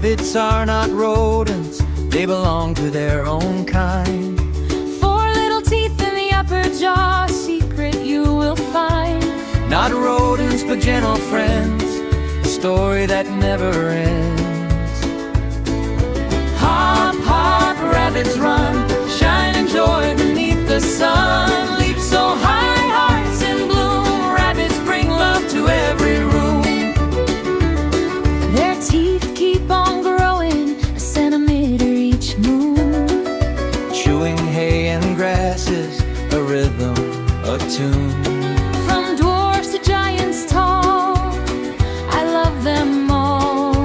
Rabbits are not rodents, they belong to their own kind. Four little teeth in the upper jaw, a secret you will find. Not rodents, but gentle friends, a story that never ends. Hop, hop, rabbits run, shine in joy beneath the sun. Leap so high, hearts in bloom, rabbits bring love to every room. Their teeth keep on growing, a centimeter each moon. Chewing hay and grasses, a rhythm, a tune. From dwarfs to giants tall, I love them all.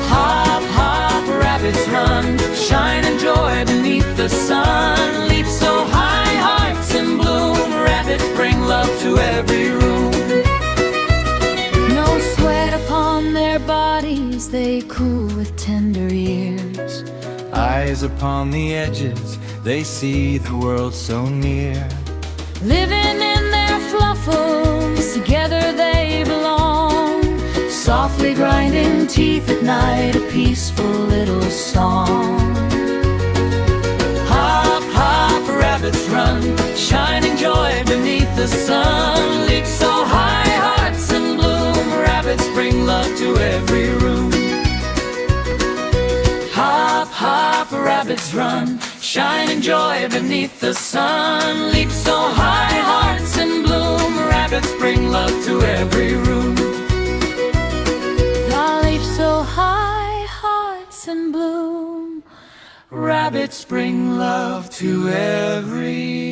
Hop, hop, rabbits run, shine in joy beneath the sun. Leap so high, hearts in bloom, rabbits bring love to every room. No sweat upon their bodies, they cool with tender ears. Eyes upon the edges, they see the world so near. Living in their fluffles, together they belong. Softly grinding teeth at night, a peaceful little song. Hop, hop, rabbits run, shining joy beneath the sun. Leap so high, hearts in bloom, rabbits bring love to every room. Hop, hop, rabbits run, shining joy beneath the sun. Leap so high, hearts in bloom, rabbits bring love to every room. I leap so high, hearts in bloom. Rabbits bring love to every